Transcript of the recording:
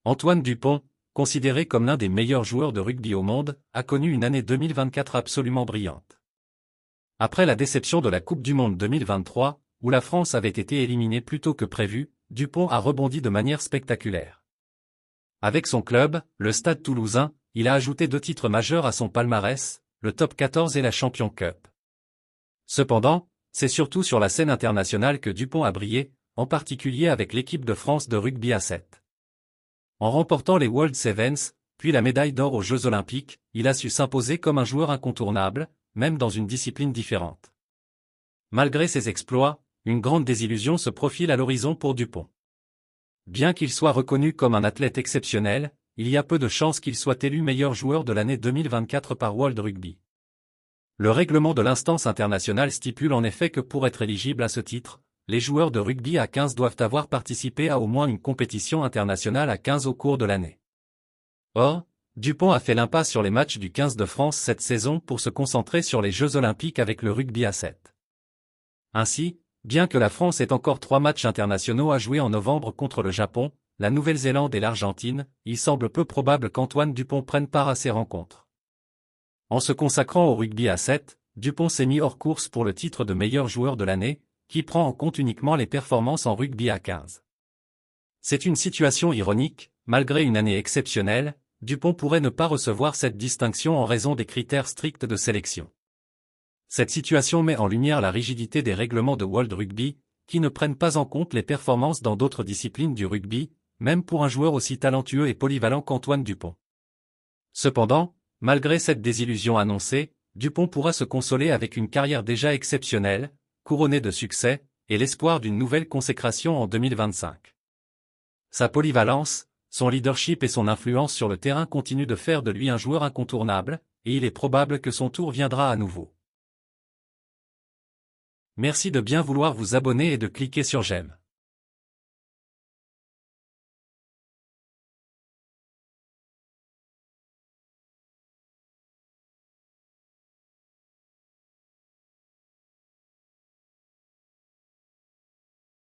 Antoine Dupont, considéré comme l'un des meilleurs joueurs de rugby au monde, a connu une année 2024 absolument brillante. Après la déception de la Coupe du Monde 2023, où la France avait été éliminée plus tôt que prévu, Dupont a rebondi de manière spectaculaire. Avec son club, le Stade Toulousain, il a ajouté 2 titres majeurs à son palmarès, le Top 14 et la Champions Cup. Cependant, c'est surtout sur la scène internationale que Dupont a brillé, en particulier avec l'équipe de France de rugby à 7. En remportant les World Sevens, puis la médaille d'or aux Jeux Olympiques, il a su s'imposer comme un joueur incontournable, même dans une discipline différente. Malgré ses exploits, une grande désillusion se profile à l'horizon pour Dupont. Bien qu'il soit reconnu comme un athlète exceptionnel, il y a peu de chances qu'il soit élu meilleur joueur de l'année 2024 par World Rugby. Le règlement de l'instance internationale stipule en effet que pour être éligible à ce titre, les joueurs de rugby à 15 doivent avoir participé à au moins une compétition internationale à 15 au cours de l'année. Or, Dupont a fait l'impasse sur les matchs du 15 de France cette saison pour se concentrer sur les Jeux Olympiques avec le rugby à 7. Ainsi, bien que la France ait encore 3 matchs internationaux à jouer en novembre contre le Japon, la Nouvelle-Zélande et l'Argentine, il semble peu probable qu'Antoine Dupont prenne part à ces rencontres. En se consacrant au rugby à 7, Dupont s'est mis hors course pour le titre de meilleur joueur de l'année, qui prend en compte uniquement les performances en rugby à 15. C'est une situation ironique, malgré une année exceptionnelle, Dupont pourrait ne pas recevoir cette distinction en raison des critères stricts de sélection. Cette situation met en lumière la rigidité des règlements de World Rugby, qui ne prennent pas en compte les performances dans d'autres disciplines du rugby, même pour un joueur aussi talentueux et polyvalent qu'Antoine Dupont. Cependant, malgré cette désillusion annoncée, Dupont pourra se consoler avec une carrière déjà exceptionnelle, couronnée de succès, et l'espoir d'une nouvelle consécration en 2025. Sa polyvalence, son leadership et son influence sur le terrain continuent de faire de lui un joueur incontournable, et il est probable que son tour viendra à nouveau. Merci de bien vouloir vous abonner et de cliquer sur j'aime.